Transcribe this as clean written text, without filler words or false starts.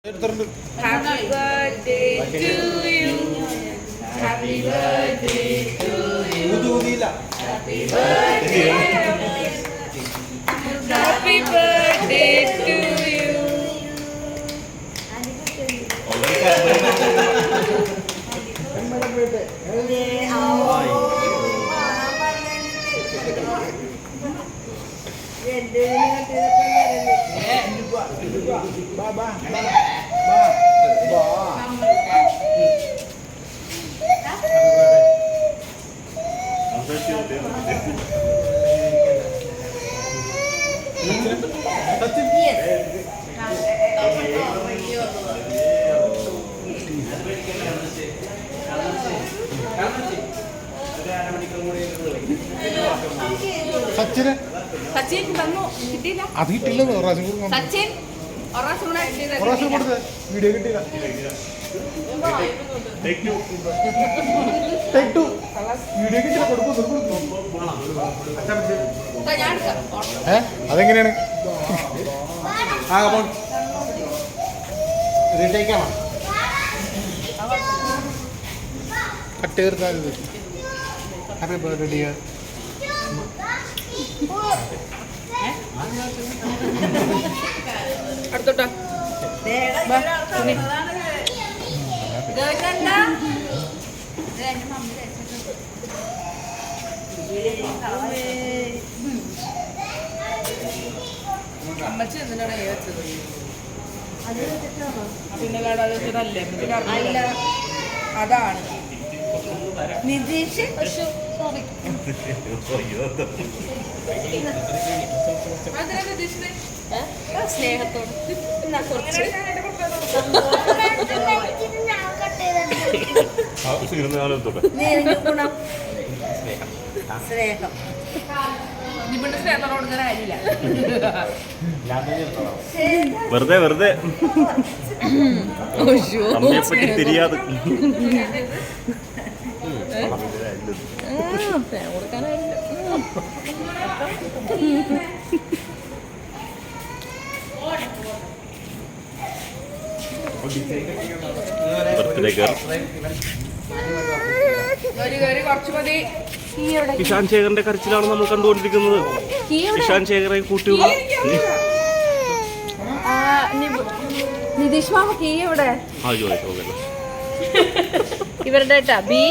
Happy birthday to you. Happy birthday to you. Happy birthday. Happy birthday to you. Sachin വന്നു കിട്ടിയില്ല. അത് കിട്ടില്ല. Sachin video കിട്ടിയില്ല. അതെങ്ങനെയാണ്? കട്ട് തീർത്താൽ ഹാപ്പി ബർത്ത്ഡേ ഡിയർ. അടുത്തോട്ടാ അമ്മച്ചി എന്തിനാണ് വെച്ചത്? പിന്നെ വെച്ചതല്ലേ? അതാണ് നിതീഷ്. സോറി സ്നേഹത്തോട് സ്നേഹം നിങ്ങളുടെ സ്നേഹത്തോട് ഞാൻ ആയില്ല. വെറുതെ വെറുതെ അമ്മയെപ്പറ്റി തിരിയാതെ കൊടുക്കാനായില്ല. ബർത്ത്ഡേ ഗേൾ കുറച്ചു മതി. ഇഷാൻ ശേഖറിന്റെ കരച്ചിലാണ് നമ്മൾ കണ്ടുകൊണ്ടിരിക്കുന്നത്. ഇഷാൻ ശേഖറെ കൂട്ടിയുള്ള നിതീഷ് മാമ കീ എവിടെ? ആ ചോദിച്ചോ ഇവരുടെ ബി